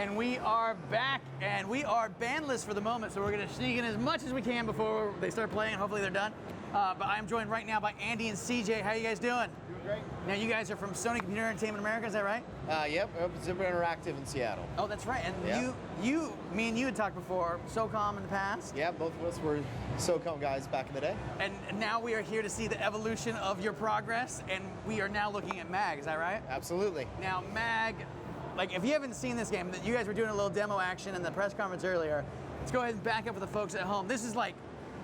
and we are back, and we are bandless for the moment, so we're going to sneak in as much as we can before they start playing. Hopefully they're done. But I'm joined right now by Andy and CJ. How you guys doing? Doing great. Now you guys are from Sony Computer Entertainment America, is that right? Yep, Zipper Interactive in Seattle. Oh, that's right. And Yeah. me and you had talked before, SOCOM in the past. Yeah, both of us were SOCOM guys back in the day. And now we are here to see the evolution of your progress, and we are now looking at MAG, is that right? Absolutely. Now MAG, like if you haven't seen this game, you guys were doing a little demo action in the press conference earlier. Let's go ahead and back up for the folks at home. This is like,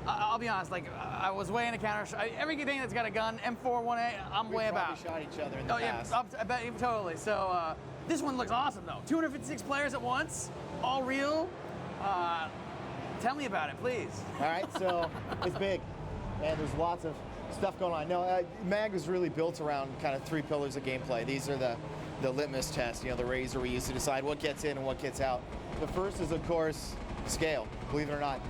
I'll be honest, like I was way into Counter. Every game that's got a gun, M4, 1A, I'm way about. We shot each other in the past. Yeah, I bet you totally. So this one looks awesome though. 256 players at once, all real. Tell me about it, please. All right, so it's big, and there's lots of stuff going on. No, MAG was really built around kind of three pillars of gameplay. These are the litmus tests, the razor we use to decide what gets in and what gets out. The first is, of course, scale, believe it or not.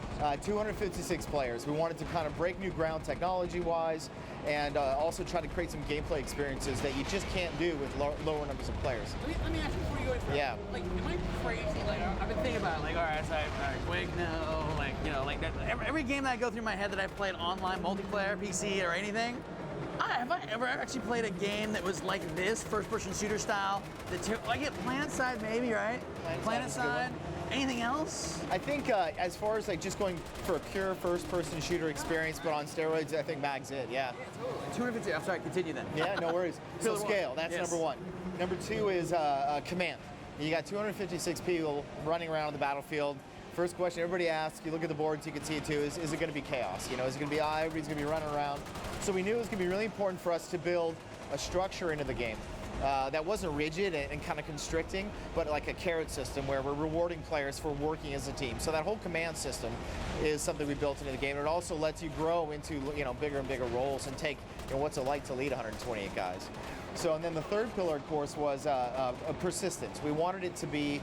256 players. We wanted to kind of break new ground technology-wise, and also try to create some gameplay experiences that you just can't do with lower numbers of players. Let me ask you before you go any further. Yeah. Like, am I crazy? Like, I've been thinking about it. Like, all right, so quick, no, like, like that. Every game that I go through my head that I've played online, multiplayer, PC, or anything. Have I ever actually played a game that was like this, first-person shooter style? Like it PlanetSide, maybe, right? PlanetSide. Anything else? I think as far as like just going for a pure first-person shooter experience, but on steroids, I think MAG's it. Yeah. Yeah, totally. 250. I'm sorry. Continue then. Yeah, no worries. So scale. That's Yes. number one. Number two is command. You got 256 people running around the battlefield. First question everybody asks, you look at the boards, you can see it too, is it going to be chaos? Is it going to be everybody's going to be running around? So we knew it was going to be really important for us to build a structure into the game that wasn't rigid and kind of constricting, but like a carrot system where we're rewarding players for working as a team. So that whole command system is something we built into the game. It also lets you grow into bigger and bigger roles and take what's it like to lead 128 guys. So, and then the third pillar, of course, was persistence. We wanted it to be,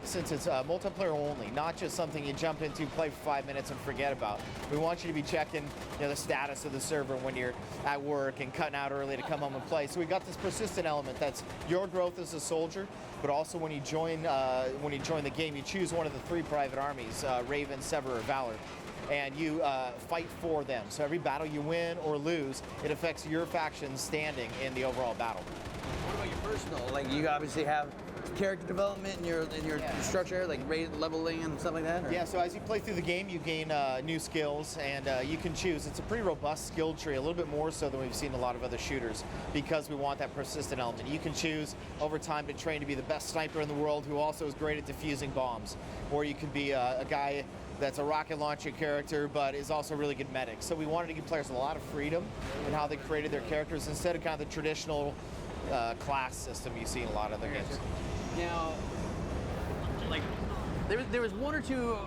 since it's multiplayer only, not just something you jump into, play for 5 minutes, and forget about. We want you to be checking the status of the server when you're at work and cutting out early to come home and play. So we got this persistent element that's your growth as a soldier, but also when you join the game, you choose one of the three private armies, Raven, Sever, or Valor. And you fight for them. So every battle you win or lose, it affects your faction's standing in the overall battle. What about your personal? Like you obviously have character development in your structure, like leveling and stuff like that? Or? Yeah, so as you play through the game, you gain new skills, and you can choose. It's a pretty robust skill tree, a little bit more so than we've seen in a lot of other shooters, because we want that persistent element. You can choose over time to train to be the best sniper in the world who also is great at defusing bombs, or you could be a guy that's a rocket launcher character, but is also a really good medic. So we wanted to give players a lot of freedom in how they created their characters instead of kind of the traditional class system you see in a lot of other games. Now, like, there was one or two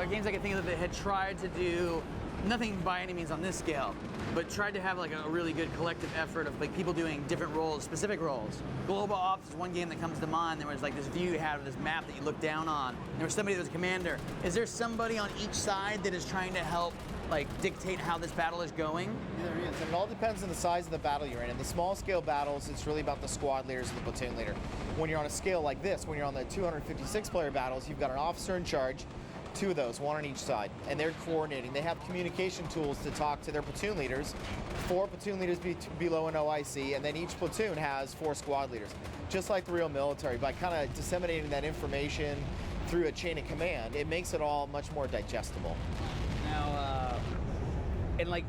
games I could think of that had tried to do nothing by any means on this scale, but tried to have like a really good collective effort of like people doing different roles, specific roles. Global Ops is one game that comes to mind. There was like this view you had of this map that you look down on. There was somebody that was a commander. Is there somebody on each side that is trying to help like dictate how this battle is going? Yeah, there is, and it all depends on the size of the battle you're in. In the small scale battles, it's really about the squad leaders and the platoon leader. When you're on a scale like this, when you're on the 256 player battles, you've got an officer in charge, two of those, one on each side, and they're coordinating. They have communication tools to talk to their platoon leaders, 4 platoon leaders below an OIC, and then each platoon has 4 squad leaders. Just like the real military, by kind of disseminating that information through a chain of command, it makes it all much more digestible. Now, and like,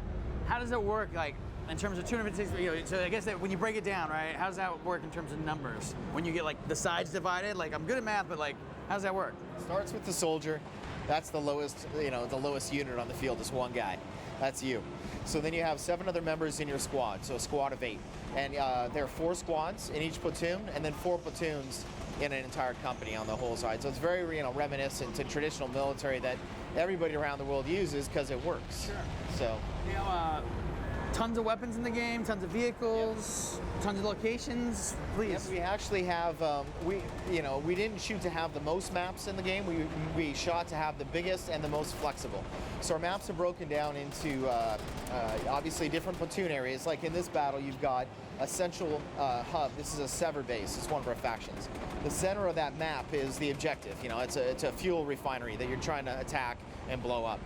how does it work, like, in terms of 256, so I guess that when you break it down, right, how does that work in terms of numbers? When you get like the sides divided, like I'm good at math, but like, how does that work? Starts with the soldier. That's the lowest, the lowest unit on the field is one guy. That's you. So then you have 7 other members in your squad, so a squad of 8. And there are 4 squads in each platoon, and then 4 platoons in an entire company on the whole side. So it's very, reminiscent to traditional military that everybody around the world uses because it works. Sure. So. Now, Tons of weapons in the game, tons of vehicles, tons of locations. Please. Yes, we actually have. We didn't shoot to have the most maps in the game. We shot to have the biggest and the most flexible. So our maps are broken down into obviously different platoon areas. Like in this battle, you've got a central hub. This is a Sever base. It's one of our factions. The center of that map is the objective. You know, it's a fuel refinery that you're trying to attack and blow up.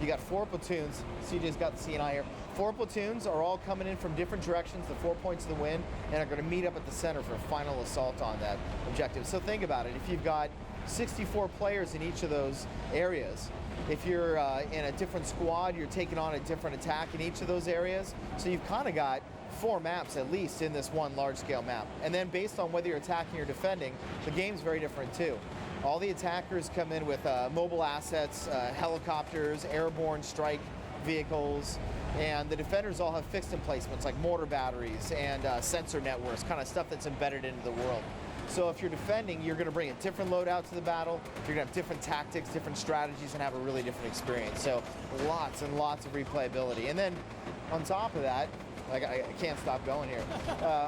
You got 4 platoons. CJ's got the CNI here. 4 platoons are all coming in from different directions, the 4 points of the wind, and are going to meet up at the center for a final assault on that objective. So think about it. If you've got 64 players in each of those areas, if you're in a different squad, you're taking on a different attack in each of those areas. So you've kind of got 4 maps at least in this one large-scale map. And then based on whether you're attacking or defending, the game's very different too. All the attackers come in with mobile assets, helicopters, airborne strike vehicles, and the defenders all have fixed emplacements like mortar batteries and sensor networks, kind of stuff that's embedded into the world. So if you're defending, you're going to bring a different loadout to the battle, you're going to have different tactics, different strategies, and have a really different experience. So lots and lots of replayability. And then on top of that, I can't stop going here.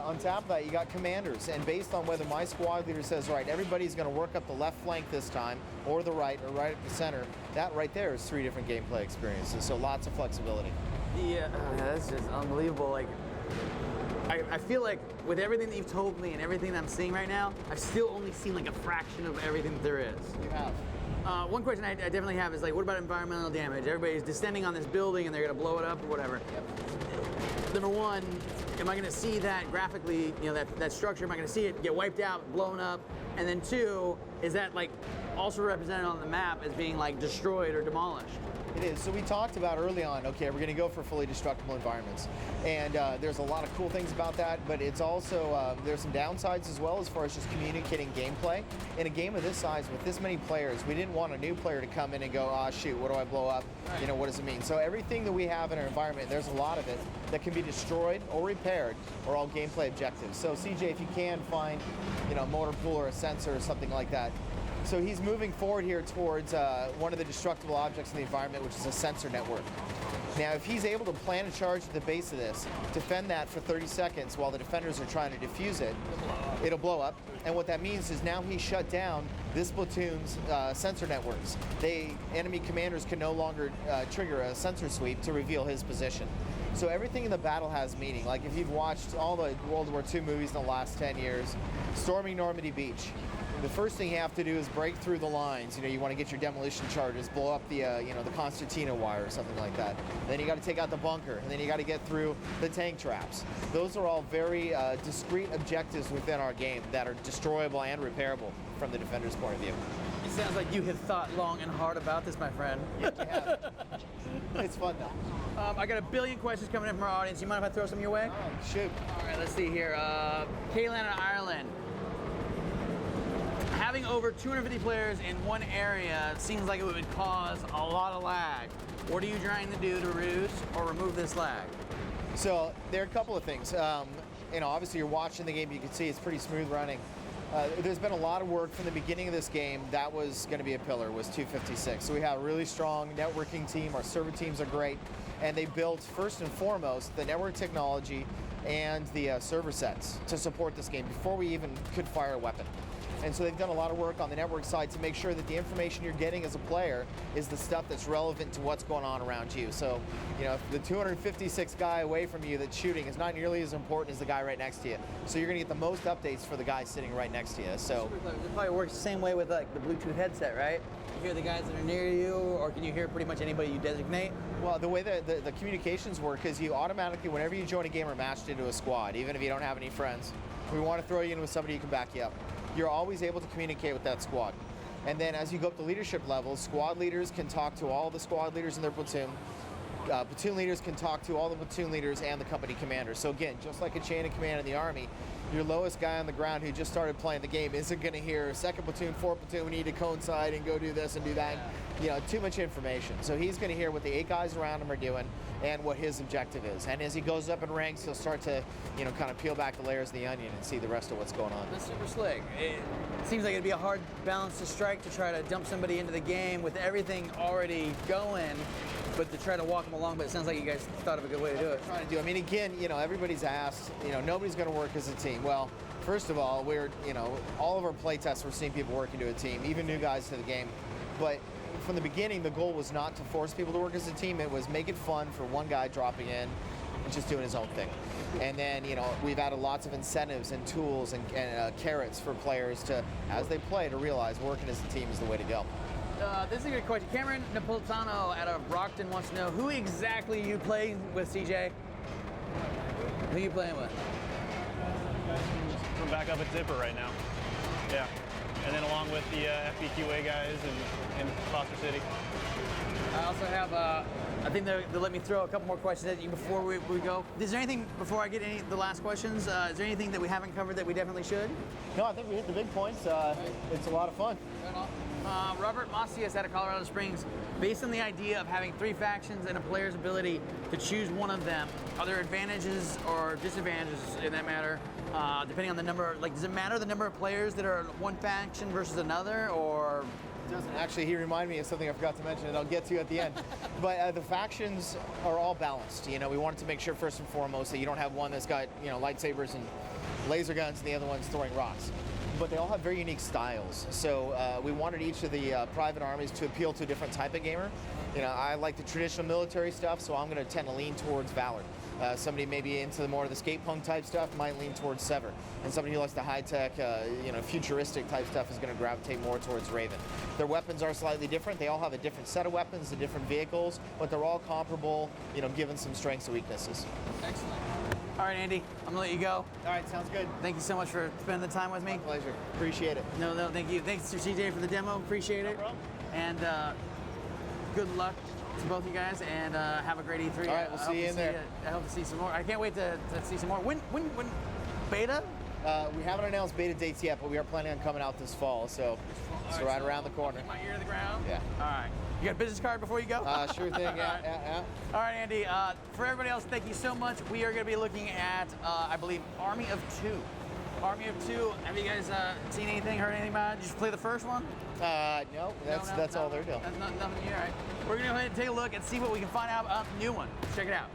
On top of that, you got commanders, and based on whether my squad leader says, right, everybody's going to work up the left flank this time, or the right, or right at the center, that right there is 3 different gameplay experiences, so lots of flexibility. Yeah, that's just unbelievable. Like, I feel like with everything that you've told me and everything that I'm seeing right now, I've still only seen like a fraction of everything that there is. You have. One question I definitely have is like, what about environmental damage? Everybody's descending on this building and they're going to blow it up or whatever. Yep. Number one, am I going to see that graphically, you know, that structure, am I going to see it get wiped out, blown up? And then 2, is that like also represented on the map as being like destroyed or demolished? It is. So we talked about early on, okay, we're going to go for fully destructible environments. And there's a lot of cool things about that, but it's also, there's some downsides as well as far as just communicating gameplay. In a game of this size with this many players, we didn't want a new player to come in and go, ah, shoot, what do I blow up? Right. You know, what does it mean? So everything that we have in our environment, there's a lot of it that can be destroyed or repaired or all gameplay objectives. So CJ, if you can find, you know, a motor pool or a sensor or something like that. So he's moving forward here towards one of the destructible objects in the environment, which is a sensor network. Now, if he's able to plant a charge at the base of this, defend that for 30 seconds while the defenders are trying to defuse it, it'll blow up. And what that means is now he's shut down this platoon's sensor networks. Enemy commanders can no longer trigger a sensor sweep to reveal his position. So everything in the battle has meaning. Like if you've watched all the World War II movies in the last 10 years, storming Normandy Beach, the first thing you have to do is break through the lines. You know, you want to get your demolition charges, blow up the, the Concertina wire or something like that. And then you got to take out the bunker, and then you got to get through the tank traps. Those are all very discrete objectives within our game that are destroyable and repairable from the defender's point of view. It sounds like you have thought long and hard about this, my friend. Yeah, you have. It's fun though. I got a billion questions coming in from our audience. You mind if I throw some your way? All right, shoot. All right, let's see here. Kaylan in Ireland. Having over 250 players in one area seems like it would cause a lot of lag. What are you trying to do to reduce or remove this lag? So there are a couple of things. Obviously you're watching the game, you can see it's pretty smooth running. There's been a lot of work from the beginning of this game. That was going to be a pillar, was 256. So we have a really strong networking team. Our server teams are great. And they built, first and foremost, the network technology and the server sets to support this game before we even could fire a weapon. And so they've done a lot of work on the network side to make sure that the information you're getting as a player is the stuff that's relevant to what's going on around you. So, if the 256 guy away from you that's shooting is not nearly as important as the guy right next to you. So you're going to get the most updates for the guy sitting right next to you. So it probably works the same way with like the Bluetooth headset, right? You hear the guys that are near you, or can you hear pretty much anybody you designate? Well, the way the communications work is you automatically, whenever you join a game, are matched into a squad, even if you don't have any friends. We want to throw you in with somebody who can back you up. You're always able to communicate with that squad. And then as you go up to leadership levels, squad leaders can talk to all the squad leaders in their platoon. Platoon leaders can talk to all the platoon leaders and the company commander. So again, just like a chain of command in the Army, your lowest guy on the ground who just started playing the game isn't going to hear second platoon, fourth platoon, we need to coincide and go do this and do that. Too much information. So he's going to hear what the 8 guys around him are doing and what his objective is. And as he goes up in ranks, he'll start to, kind of peel back the layers of the onion and see the rest of what's going on. That's super slick. It seems like it'd be a hard balance to strike to try to dump somebody into the game with everything already going. but to try to walk them along. But it sounds like you guys thought of a good way to do it. Trying to do. I mean, again, everybody's asked. Nobody's going to work as a team. Well, first of all, all of our play tests, we're seeing people working to a team, even new guys to the game. But from the beginning, the goal was not to force people to work as a team. It was make it fun for one guy dropping in and just doing his own thing. And then, we've added lots of incentives and tools and carrots for players to, as they play, to realize working as a team is the way to go. This is a good question. Cameron Napolitano out of Brockton wants to know, who exactly you playing with, CJ? Who you playing with? We're back up at Zipper right now. Yeah. And then along with the FBQA guys in Foster City. I also have, I think they'll let me throw a couple more questions at you before we go. Is there anything, before I get the last questions, is there anything that we haven't covered that we definitely should? No, I think we hit the big points. It's a lot of fun. Robert Macias out of Colorado Springs, based on the idea of having 3 factions and a player's ability to choose one of them, are there advantages or disadvantages in that matter, depending on the number, does it matter the number of players that are one faction versus another, or? It doesn't. Actually, he reminded me of something I forgot to mention, and I'll get to at the end. But the factions are all balanced. We wanted to make sure, first and foremost, that you don't have one that's got, lightsabers and laser guns and the other one's throwing rocks. But they all have very unique styles. So we wanted each of the private armies to appeal to a different type of gamer. I like the traditional military stuff, so I'm going to tend to lean towards Valor. Somebody maybe into more of the skate punk type stuff might lean towards Sever. And somebody who likes the high-tech, futuristic type stuff is going to gravitate more towards Raven. Their weapons are slightly different. They all have a different set of weapons and different vehicles, but they're all comparable, given some strengths and weaknesses. Excellent. All right, Andy, I'm going to let you go. All right, sounds good. Thank you so much for spending the time with me. My pleasure. Appreciate it. No, thank you. Thanks to CJ for the demo. Appreciate it. No problem. And good luck to both you guys, and have a great E3. All right, we'll see you in there. I hope to see some more. I can't wait to see some more. When beta? We haven't announced beta dates yet, but we are planning on coming out this fall, so it's right around the corner. Keep my ear to the ground. Yeah. All right. You got a business card before you go? Sure thing. Yeah. All right, Andy. For everybody else, thank you so much. We are going to be looking at, I believe, Army of Two. Army of Two. Have you guys seen anything, heard anything about it? Did you play the first one? No, that's all they're doing. That's nothing new. All right. We're going to go ahead and take a look and see what we can find out about the new one. Let's check it out.